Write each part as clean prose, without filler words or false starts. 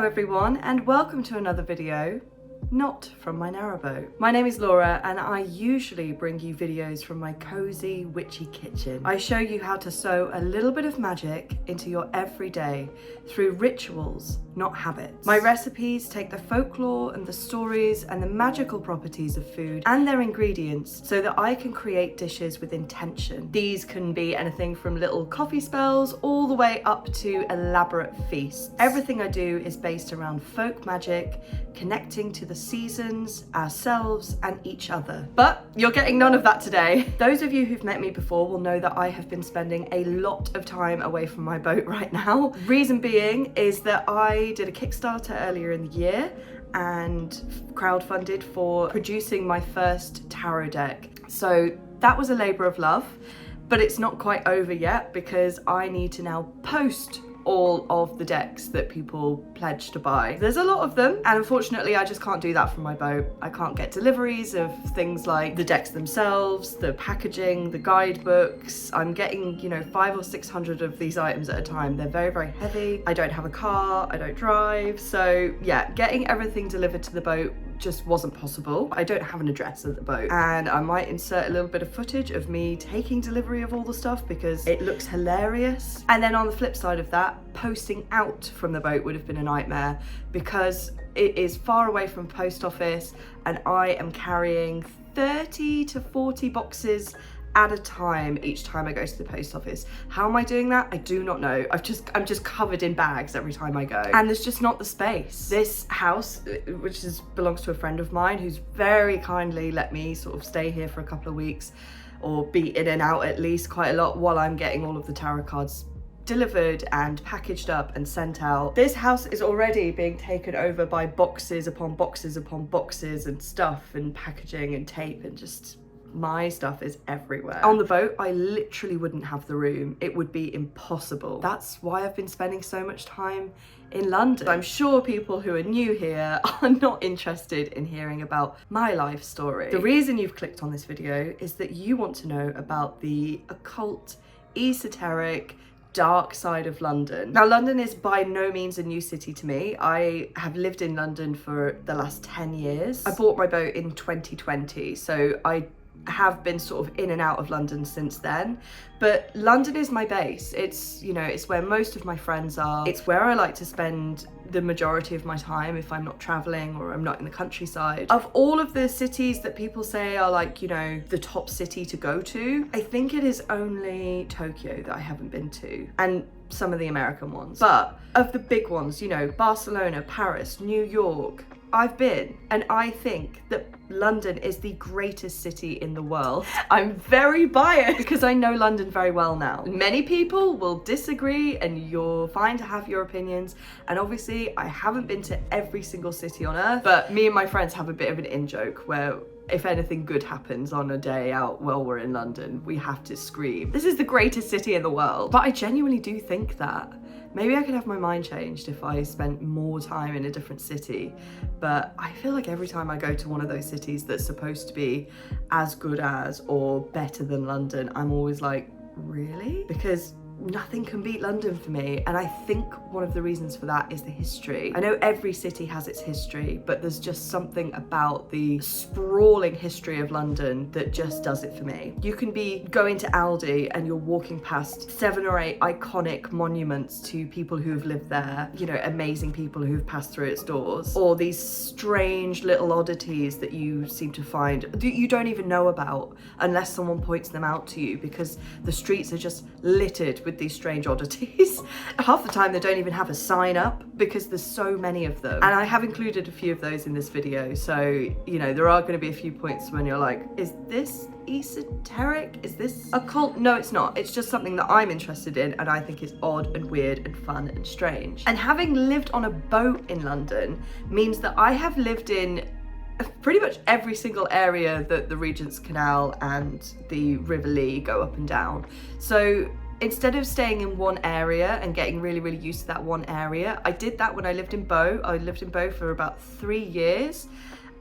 everyone, and welcome to another video, not from my narrowboat. My name is Laura and I usually bring you videos from my cozy witchy kitchen. I show you how to sew a little bit of magic into your everyday through rituals, not habits. My recipes take the folklore and the stories and the magical properties of food and their ingredients so that I can create dishes with intention. These can be anything from little coffee spells all the way up to elaborate feasts. Everything I do is based around folk magic, connecting to the seasons, ourselves, and each other. But you're getting none of that today. Those of you who've met me before will know that I have been spending a lot of time away from my boat right now. Reason being is that I did a Kickstarter earlier in the year and crowdfunded for producing my first tarot deck. So that was a labor of love, but it's not quite over yet because I need to now post all of the decks that people pledge to buy. There's a lot of them, and unfortunately I just can't do that from my boat. I can't get deliveries of things like the decks themselves, the packaging, the guidebooks. I'm getting, 500 or 600 of these items at a time. They're very, very heavy. I don't have a car, I don't drive. So yeah, getting everything delivered to the boat just wasn't possible. I don't have an address at the boat, and I might insert a little bit of footage of me taking delivery of all the stuff because it looks hilarious. And then on the flip side of that, posting out from the boat would have been a nightmare because it is far away from post office and I am carrying 30 to 40 boxes at a time each time I go to the post office. How am I doing that? I do not know. I'm just covered in bags every time I go, and there's just not the space. This house, which belongs to a friend of mine who's very kindly let me sort of stay here for a couple of weeks or be in and out at least quite a lot while I'm getting all of the tarot cards delivered and packaged up and sent out. This house is already being taken over by boxes upon boxes upon boxes and stuff and packaging and tape, and just my stuff is everywhere. On the boat, I literally wouldn't have the room. It would be impossible. That's why I've been spending so much time in London. I'm sure people who are new here are not interested in hearing about my life story. The reason you've clicked on this video is that you want to know about the occult, esoteric, dark side of London. Now, London is by no means a new city to me. I have lived in London for the last 10 years. I bought my boat in 2020, so I have been sort of in and out of London since then, but London is my base. It's where most of my friends are. It's where I like to spend the majority of my time if I'm not traveling or I'm not in the countryside. Of all of the cities that people say are like, the top city to go to, I think it is only Tokyo that I haven't been to, and some of the American ones. But of the big ones, Barcelona, Paris, New York, I've been, and I think that London is the greatest city in the world. I'm very biased because I know London very well now. Many people will disagree and you're fine to have your opinions, and obviously I haven't been to every single city on earth, but me and my friends have a bit of an in-joke where if anything good happens on a day out while we're in London, we have to scream, "This is the greatest city in the world." But I genuinely do think that. Maybe I could have my mind changed if I spent more time in a different city, but I feel like every time I go to one of those cities that's supposed to be as good as or better than London, I'm always like, really? Because nothing can beat London for me, and I think one of the reasons for that is the history. I know every city has its history, but there's just something about the sprawling history of London that just does it for me. You can be going to Aldi and you're walking past 7 or 8 iconic monuments to people who have lived there, amazing people who've passed through its doors, or these strange little oddities that you seem to find that you don't even know about unless someone points them out to you, because the streets are just littered with these strange oddities. Half the time they don't even have a sign up because there's so many of them, and I have included a few of those in this video, so there are going to be a few points when you're like, is this esoteric? Is this occult? No, it's not. It's just something that I'm interested in and I think is odd and weird and fun and strange. And having lived on a boat in London means that I have lived in pretty much every single area that the Regent's Canal and the River Lee go up and down. So instead of staying in one area and getting really, really used to that one area, I did that when I lived in Bow. I lived in Bow for about 3 years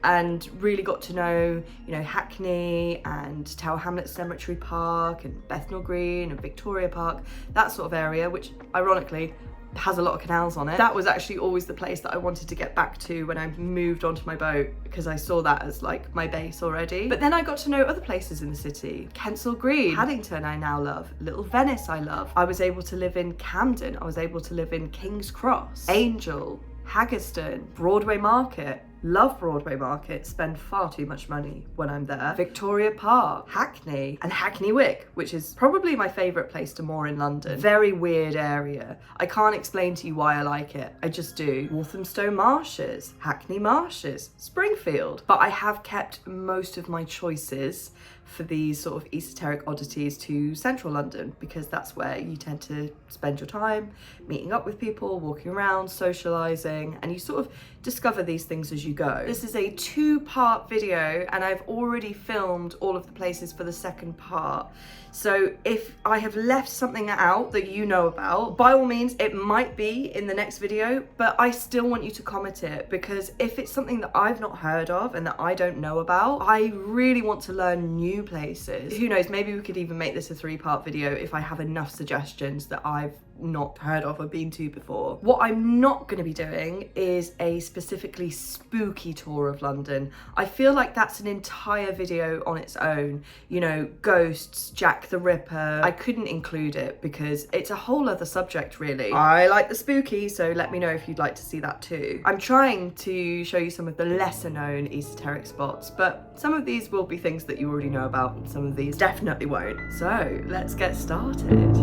and really got to know, Hackney and Tower Hamlets Cemetery Park and Bethnal Green and Victoria Park, that sort of area, which ironically has a lot of canals on it. That was actually always the place that I wanted to get back to when I moved onto my boat, because I saw that as like my base already. But then I got to know other places in the city. Kensal Green, Paddington I now love, Little Venice I love. I was able to live in Camden, I was able to live in King's Cross, Angel, Haggerston, Broadway Market. Love Broadway Market, spend far too much money when I'm there. Victoria Park, Hackney, and Hackney Wick, which is probably my favourite place to moor in London. Very weird area. I can't explain to you why I like it, I just do. Walthamstow Marshes, Hackney Marshes, Springfield. But I have kept most of my choices for these sort of esoteric oddities to central London, because that's where you tend to spend your time meeting up with people, walking around, socialising, and you sort of discover these things as you go. This is a 2-part video and I've already filmed all of the places for the second part. So if I have left something out that you know about, by all means, it might be in the next video, but I still want you to comment it, because if it's something that I've not heard of and that I don't know about, I really want to learn new places. Who knows, maybe we could even make this a 3-part video if I have enough suggestions that I've not heard of or been to before. What I'm not going to be doing is a specifically spooky tour of London. I feel like that's an entire video on its own. You know, ghosts, Jack the Ripper. I couldn't include it because it's a whole other subject really. I like the spooky, so let me know if you'd like to see that too. I'm trying to show you some of the lesser known esoteric spots, but some of these will be things that you already know about and some of these definitely won't. So let's get started.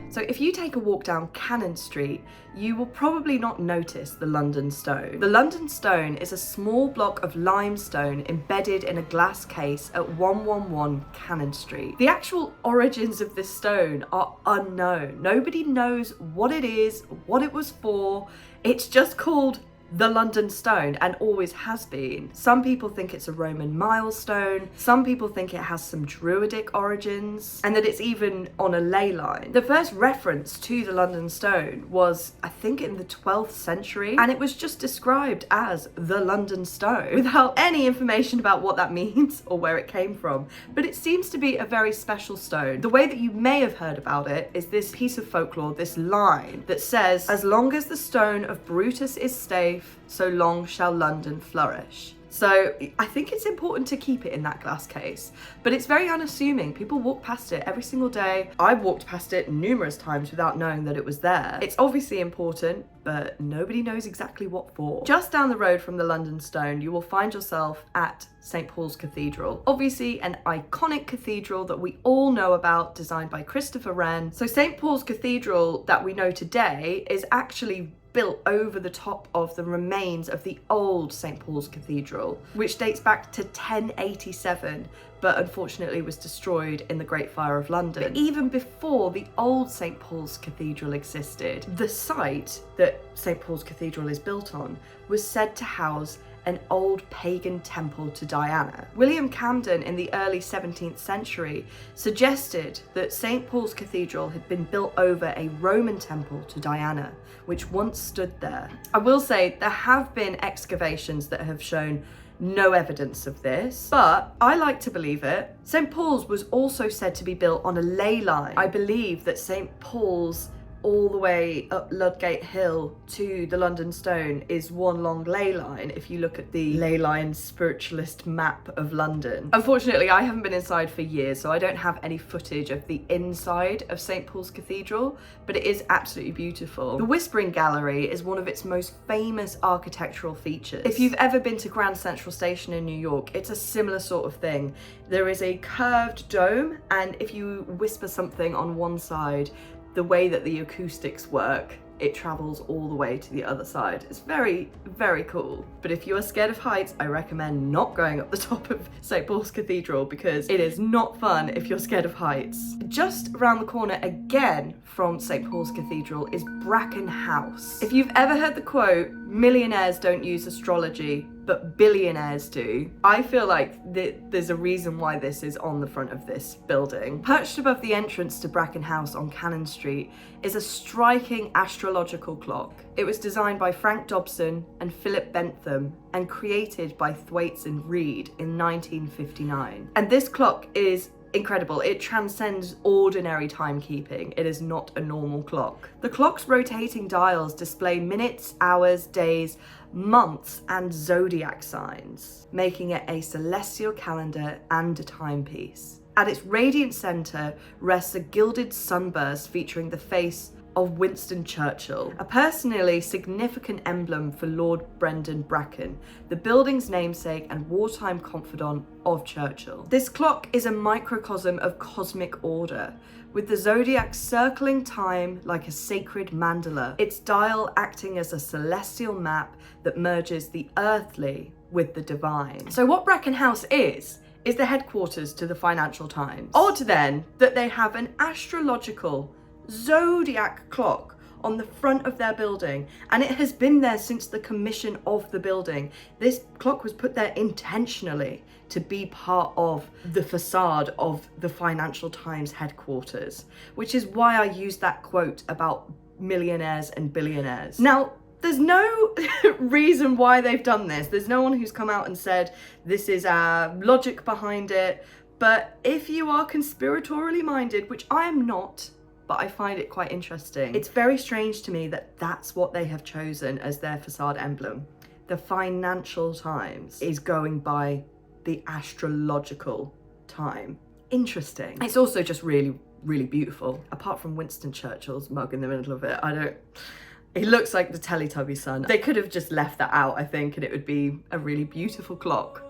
So if you take a walk down Cannon Street, you will probably not notice the London Stone. The London Stone is a small block of limestone embedded in a glass case at 111 Cannon Street. The actual origins of this stone are unknown. Nobody knows what it is, what it was for. It's just called the London Stone and always has been. Some people think it's a Roman milestone, some people think it has some druidic origins, and that it's even on a ley line. The first reference to the London Stone was, I think, in the 12th century, and it was just described as the London Stone without any information about what that means or where it came from. But it seems to be a very special stone. The way that you may have heard about it is this piece of folklore, this line that says, "As long as the stone of Brutus is safe, so long shall London flourish." So I think it's important to keep it in that glass case, but it's very unassuming. People walk past it every single day. I've walked past it numerous times without knowing that it was there. It's obviously important, but nobody knows exactly what for. Just down the road from the London Stone, you will find yourself at St. Paul's Cathedral. Obviously an iconic cathedral that we all know about, designed by Christopher Wren. So St. Paul's Cathedral that we know today is actually built over the top of the remains of the old St. Paul's Cathedral, which dates back to 1087, but unfortunately was destroyed in the Great Fire of London. But even before the old St. Paul's Cathedral existed, the site that St. Paul's Cathedral is built on was said to house an old pagan temple to Diana. William Camden in the early 17th century suggested that St. Paul's Cathedral had been built over a Roman temple to Diana, which once stood there. I will say there have been excavations that have shown no evidence of this, but I like to believe it. St. Paul's was also said to be built on a ley line. I believe that St. Paul's all the way up Ludgate Hill to the London Stone is one long ley line if you look at the ley line spiritualist map of London. Unfortunately, I haven't been inside for years, so I don't have any footage of the inside of St. Paul's Cathedral, but it is absolutely beautiful. The Whispering Gallery is one of its most famous architectural features. If you've ever been to Grand Central Station in New York, it's a similar sort of thing. There is a curved dome, and if you whisper something on one side, the way that the acoustics work, it travels all the way to the other side. It's very, very cool. But if you are scared of heights, I recommend not going up the top of St. Paul's Cathedral, because it is not fun if you're scared of heights. Just around the corner again from St. Paul's Cathedral is Bracken House. If you've ever heard the quote, "Millionaires don't use astrology, but billionaires do," I feel like there's a reason why this is on the front of this building. Perched above the entrance to Bracken House on Cannon Street is a striking astrological clock. It was designed by Frank Dobson and Philip Bentham and creates by Thwaites and Reed in 1959. And this clock is incredible. It transcends ordinary timekeeping. It is not a normal clock. The clock's rotating dials display minutes, hours, days, months, and zodiac signs, making it a celestial calendar and a timepiece. At its radiant center rests a gilded sunburst featuring the face of Winston Churchill, a personally significant emblem for Lord Brendan Bracken, the building's namesake and wartime confidant of Churchill. This clock is a microcosm of cosmic order, with the zodiac circling time like a sacred mandala, its dial acting as a celestial map that merges the earthly with the divine. So what Bracken House is the headquarters to the Financial Times. Odd then that they have an astrological zodiac clock on the front of their building, and it has been there since the commission of the building. This clock was put there intentionally to be part of the facade of the Financial Times headquarters, which is why I used that quote about millionaires and billionaires. Now, there's no reason why they've done this. There's no one who's come out and said this is our logic behind it, but if you are conspiratorially minded, which I am not, but I find it quite interesting. It's very strange to me that that's what they have chosen as their facade emblem. The Financial Times is going by the astrological time. Interesting. It's also just really, really beautiful. Apart from Winston Churchill's mug in the middle of it, it looks like the Teletubby son. They could have just left that out, I think, and it would be a really beautiful clock.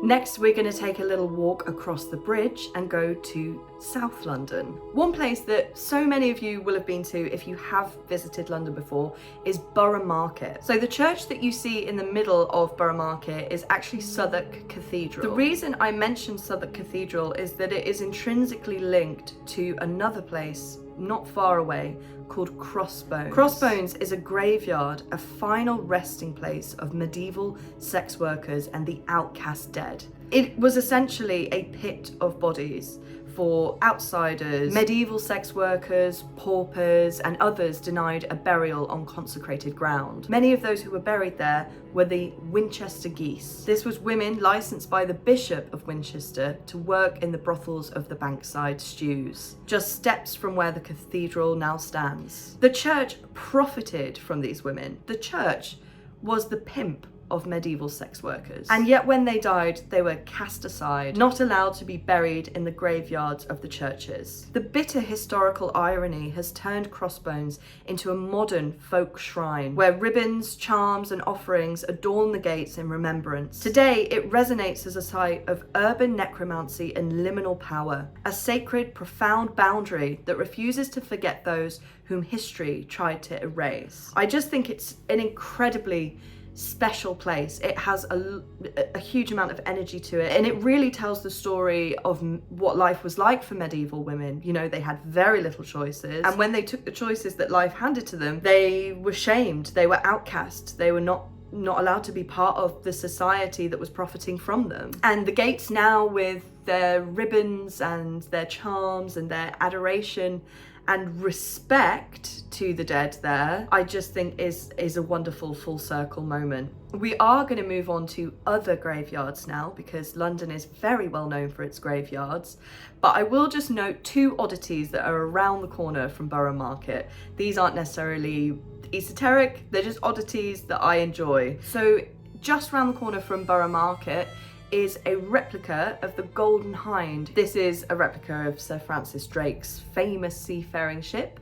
Next, we're going to take a little walk across the bridge and go to South London. One place that so many of you will have been to if you have visited London before is Borough Market. So the church that you see in the middle of Borough Market is actually Southwark Cathedral. The reason I mention Southwark Cathedral is that it is intrinsically linked to another place not far away called Crossbones. Crossbones is a graveyard, a final resting place of medieval sex workers and the outcast dead. It was essentially a pit of bodies for outsiders, medieval sex workers, paupers, and others denied a burial on consecrated ground. Many of those who were buried there were the Winchester geese. This was women licensed by the Bishop of Winchester to work in the brothels of the Bankside stews, just steps from where the cathedral now stands. The church profited from these women. The church was the pimp of medieval sex workers. And yet when they died, they were cast aside, not allowed to be buried in the graveyards of the churches. The bitter historical irony has turned Crossbones into a modern folk shrine, where ribbons, charms, and offerings adorn the gates in remembrance. Today, it resonates as a site of urban necromancy and liminal power, a sacred, profound boundary that refuses to forget those whom history tried to erase. I just think it's an incredibly special place. It has a huge amount of energy to it, and it really tells the story of what life was like for medieval women. You know, they had very little choices, and when they took the choices that life handed to them, they were shamed, they were outcast, they were not allowed to be part of the society that was profiting from them. And the gates now, with their ribbons and their charms and their adoration and respect to the dead there, I just think is a wonderful full circle moment. We are going to move on to other graveyards now, because London is very well known for its graveyards. But I will just note two oddities that are around the corner from Borough Market. These aren't necessarily esoteric, they're just oddities that I enjoy. So just around the corner from Borough Market is a replica of the Golden Hind. This is a replica of Sir Francis Drake's famous seafaring ship.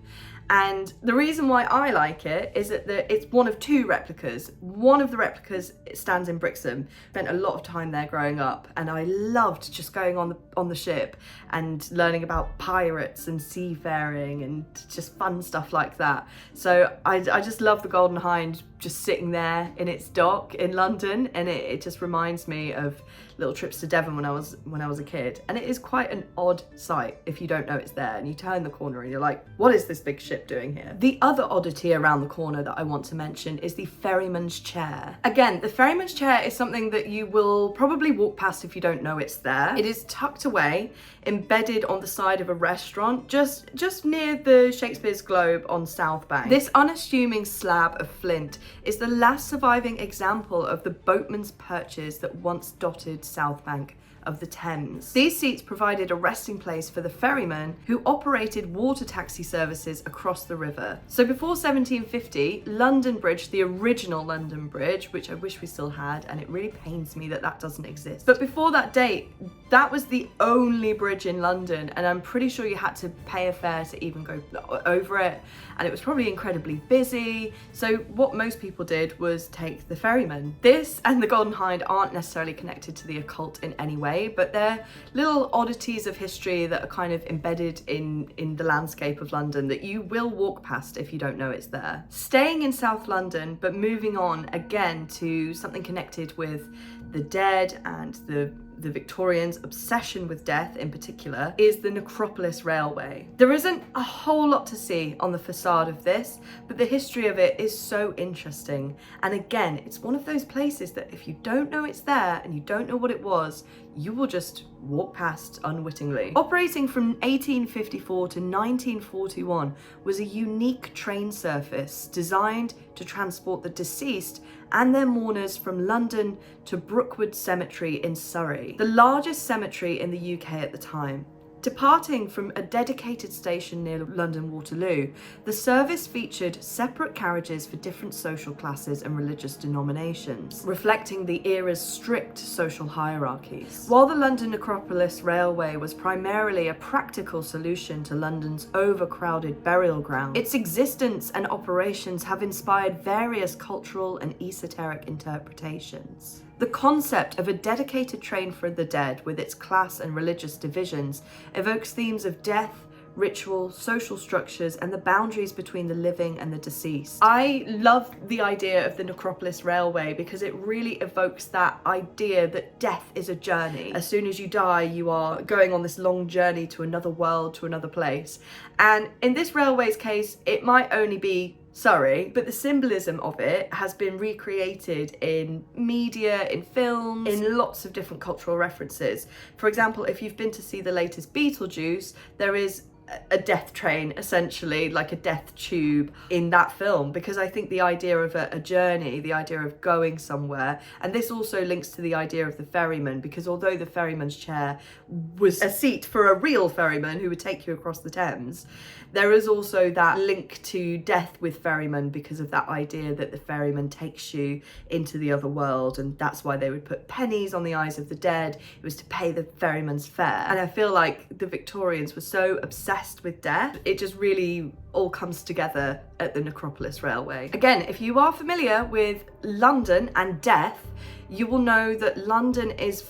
And the reason why I like it is that it's one of two replicas. One of the replicas stands in Brixham. Spent a lot of time there growing up, and I loved just going on the ship and learning about pirates and seafaring and just fun stuff like that. So I just love the Golden Hind just sitting there in its dock in London, and it just reminds me of little trips to Devon when I was a kid. And it is quite an odd sight if you don't know it's there, and you turn the corner and you're like, what is this big ship? ship doing here? The other oddity around the corner that I want to mention is the ferryman's chair. Again, the ferryman's chair is something that you will probably walk past if you don't know it's there. It is tucked away, embedded on the side of a restaurant, just near the Shakespeare's Globe on South Bank. This unassuming slab of flint is the last surviving example of the boatman's perches that once dotted South Bank of the Thames. These seats provided a resting place for the ferrymen who operated water taxi services across the river. So before 1750, London Bridge, the original London Bridge, which I wish we still had, and it really pains me that that doesn't exist. But before that date, that was the only bridge in London, and I'm pretty sure you had to pay a fare to even go over it, and it was probably incredibly busy. So what most people did was take the ferryman. This and the Golden Hind aren't necessarily connected to the occult in any way, but they're little oddities of history that are kind of embedded in the landscape of London that you will walk past if you don't know it's there. Staying in South London, but moving on again to something connected with the dead and the Victorians' obsession with death in particular, is the Necropolis Railway. There isn't a whole lot to see on the facade of this, but the history of it is so interesting. And again, it's one of those places that if you don't know it's there and you don't know what it was, you will just walk past unwittingly. Operating from 1854 to 1941 was a unique train service designed to transport the deceased and their mourners from London to Brookwood Cemetery in Surrey, the largest cemetery in the UK at the time. Departing from a dedicated station near London Waterloo, the service featured separate carriages for different social classes and religious denominations, reflecting the era's strict social hierarchies. While the London Necropolis Railway was primarily a practical solution to London's overcrowded burial ground, its existence and operations have inspired various cultural and esoteric interpretations. The concept of a dedicated train for the dead with its class and religious divisions evokes themes of death, ritual, social structures, and the boundaries between the living and the deceased. I love the idea of the Necropolis Railway because it really evokes that idea that death is a journey. As soon as you die, you are going on this long journey to another world, to another place. And in this railway's case, it might only be Surrey, but the symbolism of it has been recreated in media, in films, in lots of different cultural references. For example, if you've been to see the latest Beetlejuice, there is a death train, essentially, like a death tube in that film, because I think the idea of a journey, the idea of going somewhere, and this also links to the idea of the ferryman, because although the ferryman's chair was a seat for a real ferryman who would take you across the Thames, there is also that link to death with ferryman because of that idea that the ferryman takes you into the other world, and that's why they would put pennies on the eyes of the dead. It was to pay the ferryman's fare. And I feel like the Victorians were so obsessed with death, it just really all comes together at the Necropolis Railway. Again, if you are familiar with London and death, you will know that London is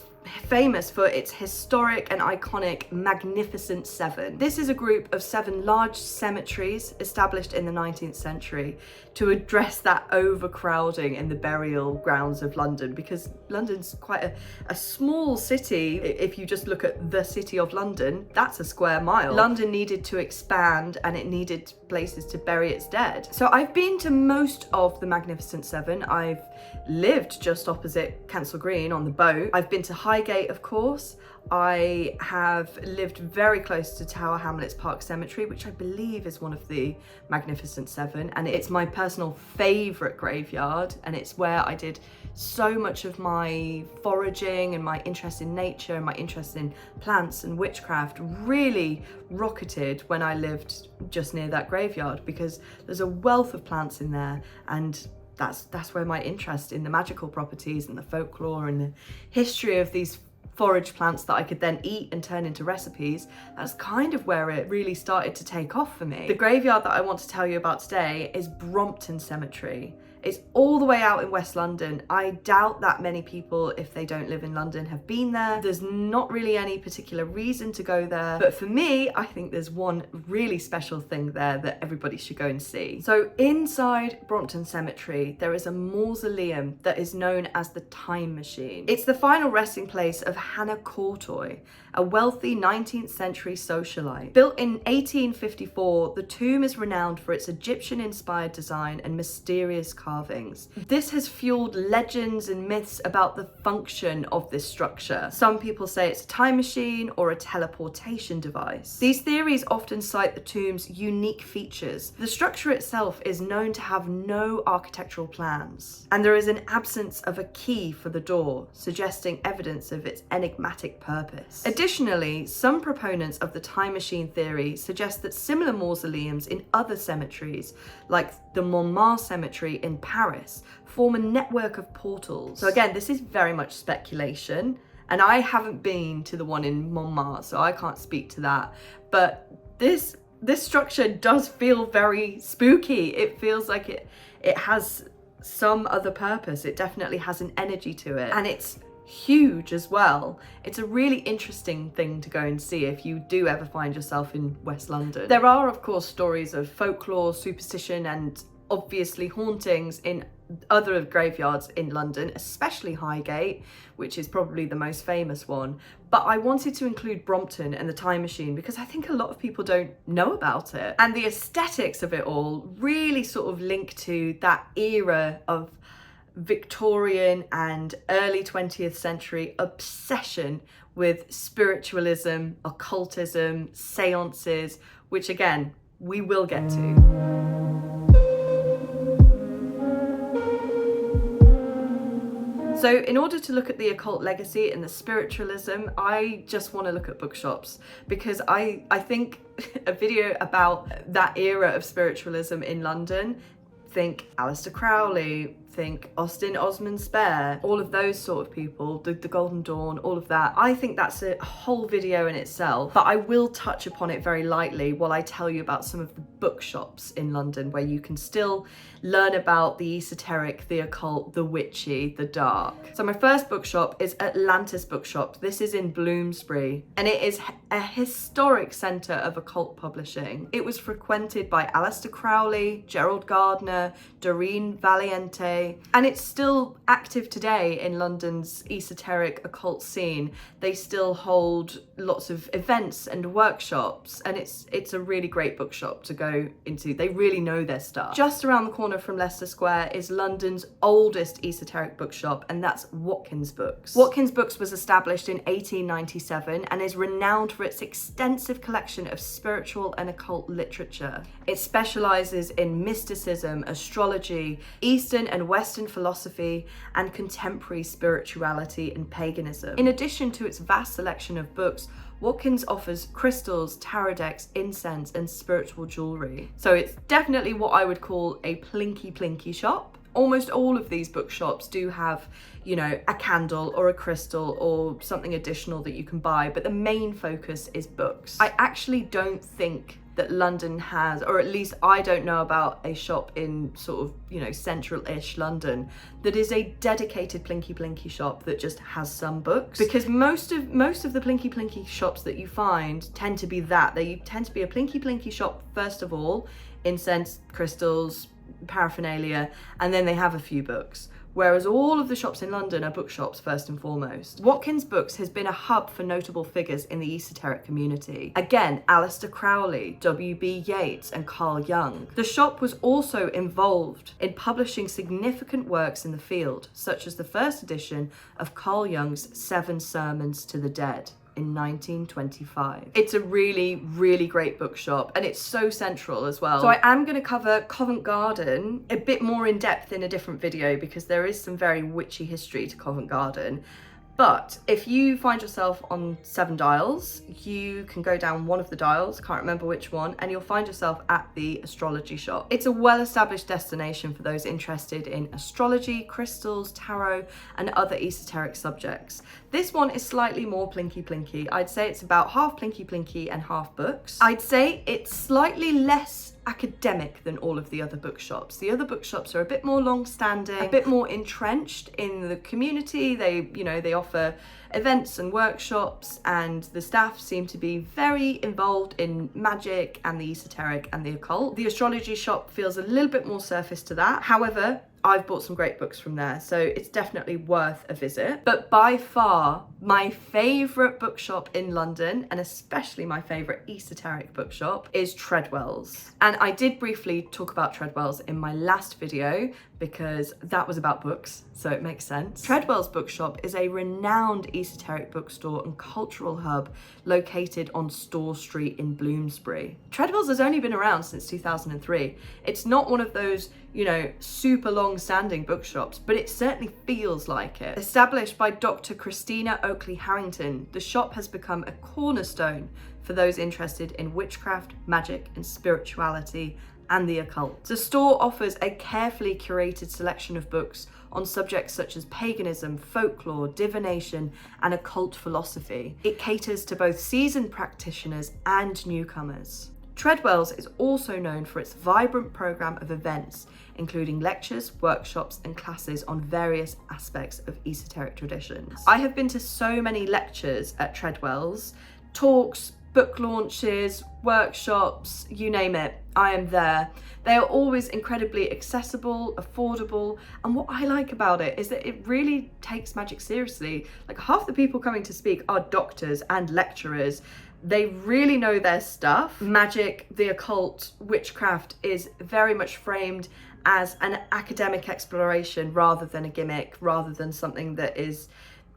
famous for its historic and iconic Magnificent Seven. This is a group of 7 large cemeteries established in the 19th century to address that overcrowding in the burial grounds of London, because London's quite a small city. If you just look at the city of London, that's a square mile. London needed to expand and it needed places to bury its dead. So I've been to most of the Magnificent Seven. I've lived just opposite Kensal Green on the boat. I've been to Highgate, of course. I have lived very close to Tower Hamlets Park Cemetery, which I believe is one of the Magnificent Seven, and it's my personal favourite graveyard, and it's where I did so much of my foraging and my interest in nature and my interest in plants and witchcraft really rocketed when I lived just near that graveyard, because there's a wealth of plants in there, and that's where my interest in the magical properties and the folklore and the history of these forage plants that I could then eat and turn into recipes, that's kind of where it really started to take off for me. The graveyard that I want to tell you about today is Brompton Cemetery. It's all the way out in West London. I doubt that many people, if they don't live in London, have been there. There's not really any particular reason to go there. But for me, I think there's one really special thing there that everybody should go and see. So inside Brompton Cemetery, there is a mausoleum that is known as the Time Machine. It's the final resting place of Hannah Courtoy, a wealthy 19th century socialite. Built in 1854, the tomb is renowned for its Egyptian-inspired design and mysterious carvings. This has fueled legends and myths about the function of this structure. Some people say it's a time machine or a teleportation device. These theories often cite the tomb's unique features. The structure itself is known to have no architectural plans, and there is an absence of a key for the door, suggesting evidence of its enigmatic purpose. Additionally, some proponents of the time machine theory suggest that similar mausoleums in other cemeteries, like the Montmartre Cemetery in Paris, form a network of portals. So again, this is very much speculation, and I haven't been to the one in Montmartre, so I can't speak to that. But this structure does feel very spooky. It feels like it has some other purpose. It definitely has an energy to it, and it's huge as well. It's a really interesting thing to go and see if you do ever find yourself in West London. There are, of course, stories of folklore, superstition, and obviously hauntings in other graveyards in London, especially Highgate, which is probably the most famous one. But I wanted to include Brompton and the Time Machine because I think a lot of people don't know about it. And the aesthetics of it all really sort of link to that era of Victorian and early 20th century obsession with spiritualism, occultism, seances, which again, we will get to. So in order to look at the occult legacy and the spiritualism, I just want to look at bookshops, because I think a video about that era of spiritualism in London, think Aleister Crowley, think Austin Osman Spare, all of those sort of people, the Golden Dawn, all of that. I think that's a whole video in itself, but I will touch upon it very lightly while I tell you about some of the bookshops in London where you can still learn about the esoteric, the occult, the witchy, the dark. So my first bookshop is Atlantis Bookshop. This is in Bloomsbury, and it is a historic centre of occult publishing. It was frequented by Aleister Crowley, Gerald Gardner, Doreen Valiente, and it's still active today in London's esoteric occult scene. They still hold lots of events and workshops, and it's a really great bookshop to go into. They really know their stuff. Just around the corner from Leicester Square is London's oldest esoteric bookshop, and that's Watkins Books. Watkins Books was established in 1897 and is renowned for its extensive collection of spiritual and occult literature. It specialises in mysticism, astrology, Eastern and Western philosophy, and contemporary spirituality and paganism. In addition to its vast selection of books, Watkins offers crystals, tarot decks, incense, and spiritual jewellery. So it's definitely what I would call a plinky shop. Almost all of these bookshops do have, you know, a candle or a crystal or something additional that you can buy, but the main focus is books. I actually don't think that London has, or at least I don't know about a shop in sort of, you know, central-ish London that is a dedicated plinky shop that just has some books. Because most of the plinky shops that you find tend to be that. They tend to be a plinky shop, first of all, incense, crystals, paraphernalia, and then they have a few books. Whereas all of the shops in London are bookshops first and foremost. Watkins Books has been a hub for notable figures in the esoteric community. Again, Aleister Crowley, W.B. Yeats, and Carl Jung. The shop was also involved in publishing significant works in the field, such as the first edition of Carl Jung's 7 Sermons to the Dead in 1925. It's a really great bookshop, and it's so central as well. So I am going to cover Covent Garden a bit more in depth in a different video, because there is some very witchy history to Covent Garden. But if you find yourself on 7 Dials, you can go down one of the dials, can't remember which one, and you'll find yourself at the astrology shop. It's a well-established destination for those interested in astrology, crystals, tarot, and other esoteric subjects. This one is slightly more plinky. I'd say it's about half plinky and half books. I'd say it's slightly less academic than all of the other bookshops. The other bookshops are a bit more long-standing, a bit more entrenched in the community. They offer events and workshops, and the staff seem to be very involved in magic and the esoteric and the occult. The astrology shop feels a little bit more surface to that. However, I've bought some great books from there, so it's definitely worth a visit. But by far, my favourite bookshop in London, and especially my favourite esoteric bookshop, is Treadwell's. And I did briefly talk about Treadwell's in my last video because that was about books, so it makes sense. Treadwell's bookshop is a renowned esoteric bookstore and cultural hub located on Store Street in Bloomsbury. Treadwell's has only been around since 2003. It's not one of those, super long-standing bookshops, but it certainly feels like it. Established by Dr. Christina Oakley Harrington, the shop has become a cornerstone for those interested in witchcraft, magic, and spirituality and the occult. The store offers a carefully curated selection of books on subjects such as paganism, folklore, divination, and occult philosophy. It caters to both seasoned practitioners and newcomers. Treadwell's is also known for its vibrant programme of events, including lectures, workshops, and classes on various aspects of esoteric traditions. I have been to so many lectures at Treadwell's, talks, book launches, workshops, you name it, I am there. They are always incredibly accessible, affordable, and what I like about it is that it really takes magic seriously. Like, half the people coming to speak are doctors and lecturers. They really know their stuff. Magic, the occult, witchcraft is very much framed as an academic exploration rather than a gimmick, rather than something that is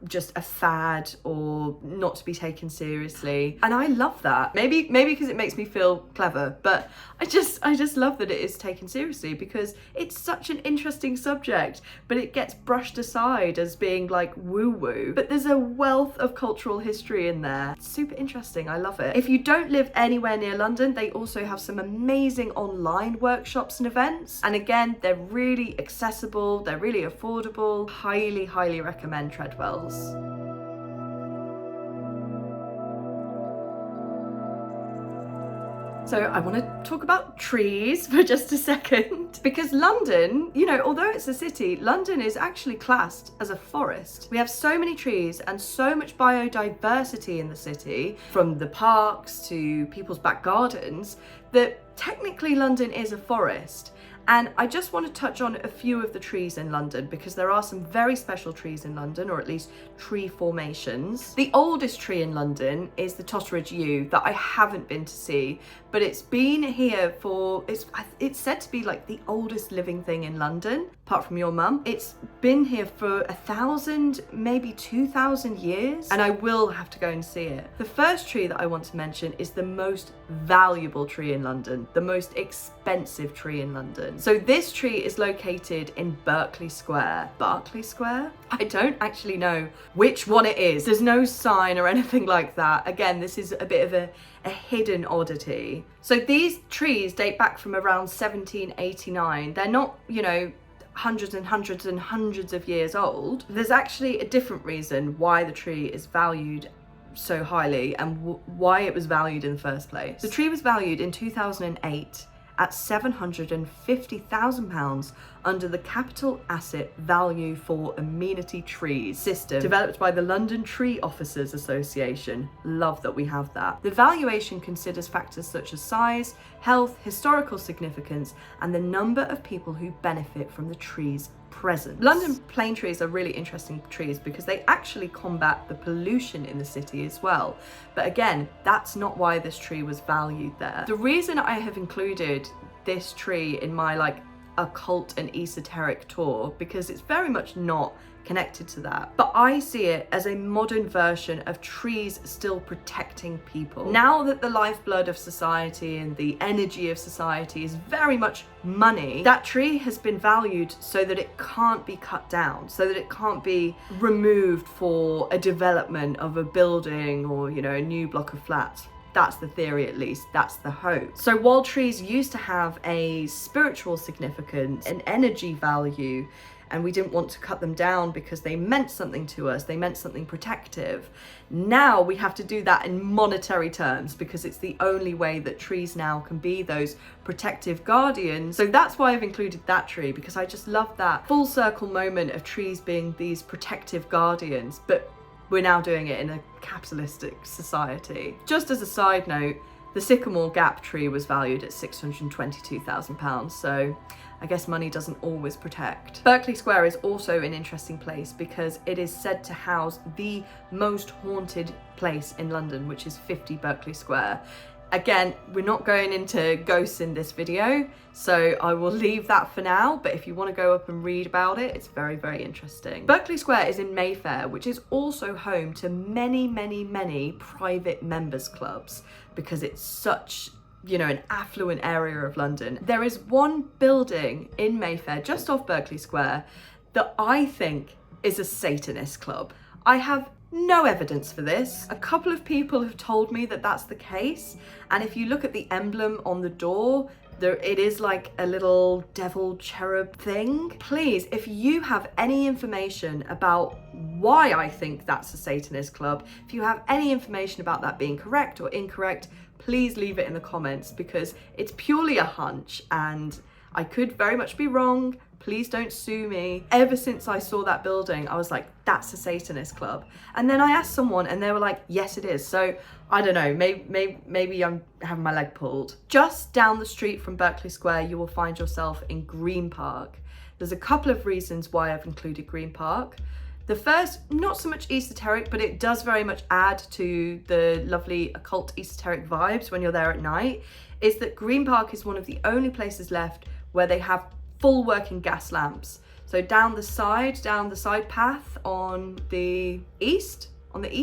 just a fad or not to be taken seriously. And I love that. Maybe because it makes me feel clever, but I just love that it is taken seriously because it's such an interesting subject, but it gets brushed aside as being like woo-woo. But there's a wealth of cultural history in there. It's super interesting. I love it. If you don't live anywhere near London, they also have some amazing online workshops and events. And again, they're really accessible, they're really affordable. Highly, highly recommend Treadwell's. So I want to talk about trees for just a second, because London, although it's a city, London is actually classed as a forest. We have so many trees and so much biodiversity in the city, from the parks to people's back gardens, that technically London is a forest. And I just want to touch on a few of the trees in London because there are some very special trees in London, or at least tree formations. The oldest tree in London is the Totteridge Yew that I haven't been to see, but it's been here for, it's said to be like the oldest living thing in London, apart from your mum. It's been here for 1,000, maybe 2,000 years, and I will have to go and see it. The first tree that I want to mention is the most valuable tree in London, the most expensive tree in London. So this tree is located in Berkeley Square. Berkeley Square? I don't actually know which one it is. There's no sign or anything like that. Again, this is a bit of a hidden oddity. So these trees date back from around 1789. They're not, hundreds and hundreds and hundreds of years old. There's actually a different reason why the tree is valued so highly and why it was valued in the first place. The tree was valued in 2008 at £750,000 under the Capital Asset Value for Amenity Trees system developed by the London Tree Officers Association. Love that we have that. The valuation considers factors such as size, health, historical significance, and the number of people who benefit from the tree's presence. London plane trees are really interesting trees because they actually combat the pollution in the city as well. But again, that's not why this tree was valued there. The reason I have included this tree in my occult and esoteric tour, because it's very much not connected to that, but I see it as a modern version of trees still protecting people. Now that the lifeblood of society and the energy of society is very much money, that tree has been valued so that it can't be cut down, so that it can't be removed for a development of a building or, a new block of flats. That's the theory, at least. That's the hope. So while trees used to have a spiritual significance, an energy value, and we didn't want to cut them down because they meant something to us, they meant something protective. Now we have to do that in monetary terms because it's the only way that trees now can be those protective guardians. So that's why I've included that tree, because I just love that full circle moment of trees being these protective guardians, but we're now doing it in a capitalistic society. Just as a side note, the Sycamore Gap tree was valued at £622,000, so I guess money doesn't always protect. Berkeley Square is also an interesting place because it is said to house the most haunted place in London, which is 50 Berkeley Square. Again, we're not going into ghosts in this video, so I will leave that for now, but if you want to go up and read about it, it's very, very interesting. Berkeley Square is in Mayfair, which is also home to many, many, many private members clubs because it's such, you know, an affluent area of London. There is one building in Mayfair, just off Berkeley Square, that I think is a Satanist club. I have no evidence for this. A couple of people have told me that that's the case, and if you look at the emblem on the door, it is like a little devil cherub thing. Please, if you have any information about why I think that's a Satanist club, if you have any information about that being correct or incorrect, please leave it in the comments, because it's purely a hunch and I could very much be wrong. Please don't sue me. Ever since I saw that building, I was like, that's a Satanist club. And then I asked someone and they were like, yes, it is. So I don't know, maybe I'm having my leg pulled. Just down the street from Berkeley Square, you will find yourself in Green Park. There's a couple of reasons why I've included Green Park. The first, not so much esoteric, but it does very much add to the lovely occult esoteric vibes when you're there at night, is that Green Park is one of the only places left where they have full working gas lamps. So down the side path on the east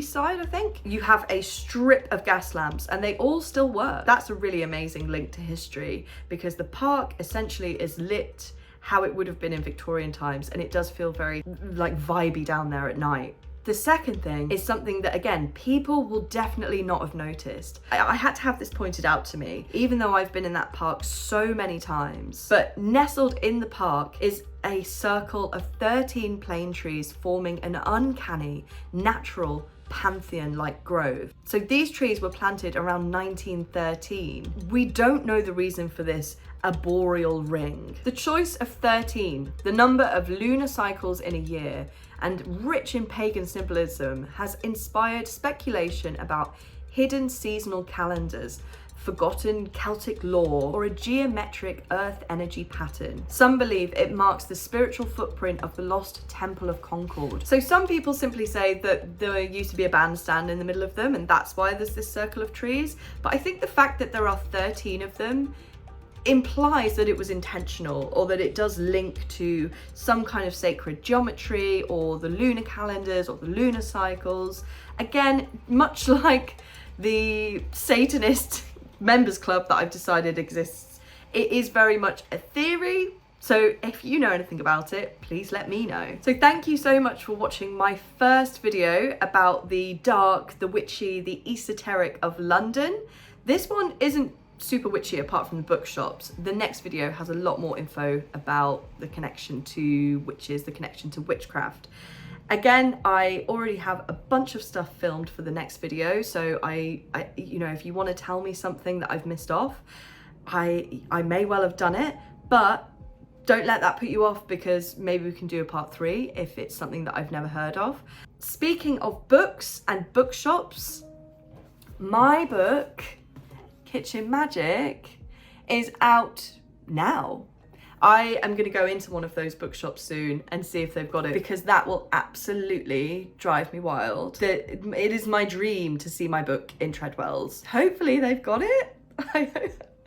side, I think, you have a strip of gas lamps and they all still work. That's a really amazing link to history, because the park essentially is lit how it would have been in Victorian times, and it does feel very like vibey down there at night. The second thing is something that, again, people will definitely not have noticed. I had to have this pointed out to me, even though I've been in that park so many times. But nestled in the park is a circle of 13 plane trees forming an uncanny, natural, pantheon-like grove. So these trees were planted around 1913. We don't know the reason for this arboreal ring. The choice of 13, the number of lunar cycles in a year, and rich in pagan symbolism, has inspired speculation about hidden seasonal calendars, forgotten Celtic lore, or a geometric earth energy pattern. Some believe it marks the spiritual footprint of the lost Temple of Concord. So some people simply say that there used to be a bandstand in the middle of them and that's why there's this circle of trees. But I think the fact that there are 13 of them implies that it was intentional, or that it does link to some kind of sacred geometry or the lunar calendars or the lunar cycles. Again, much like the Satanist members club that I've decided exists, it is very much a theory. So if you know anything about it, please let me know. So thank you so much for watching my first video about the dark, the witchy, the esoteric of London. This one isn't super witchy apart from the bookshops. The next video has a lot more info about the connection to witches, the connection to witchcraft. Again, I already have a bunch of stuff filmed for the next video, so I you know, if you want to tell me something that I've missed off, I may well have done it, but don't let that put you off, because maybe we can do a part 3 if it's something that I've never heard of. Speaking of books and bookshops, my book, Kitchen Magic, is out now. I am going to go into one of those bookshops soon and see if they've got it, because that will absolutely drive me wild. It is my dream to see my book in Treadwell's. Hopefully they've got it.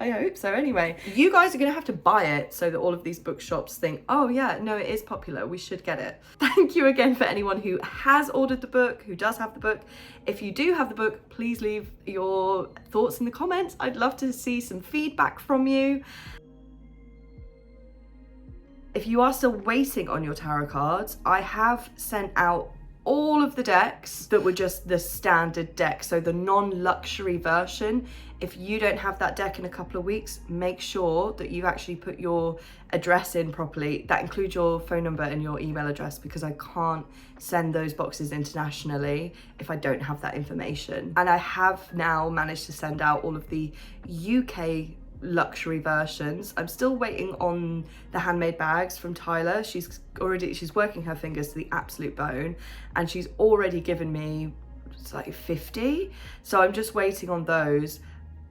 I hope so. Anyway, you guys are going to have to buy it so that all of these bookshops think, oh yeah, no, it is popular, we should get it. Thank you again for anyone who has ordered the book, who does have the book. If you do have the book, please leave your thoughts in the comments. I'd love to see some feedback from you. If you are still waiting on your tarot cards, I have sent out all of the decks that were just the standard deck, so the non-luxury version. If you don't have that deck in a couple of weeks, make sure that you actually put your address in properly. That includes your phone number and your email address, because I can't send those boxes internationally if I don't have that information. And I have now managed to send out all of the UK luxury versions. I'm still waiting on the handmade bags from Tyler. She's working her fingers to the absolute bone, and she's already given me, it's like 50, so I'm just waiting on those.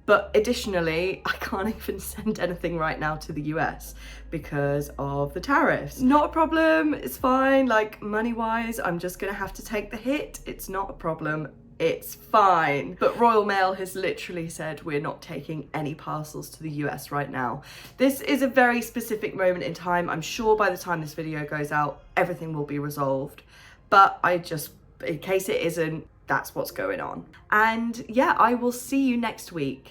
But additionally, I can't even send anything right now to the US because of the tariffs. Not a problem, it's fine. Like, money wise, I'm just gonna have to take the hit. It's not a problem, it's fine. But Royal Mail has literally said we're not taking any parcels to the US right now. This is a very specific moment in time. I'm sure by the time this video goes out, everything will be resolved. But in case it isn't, that's what's going on. And yeah, I will see you next week.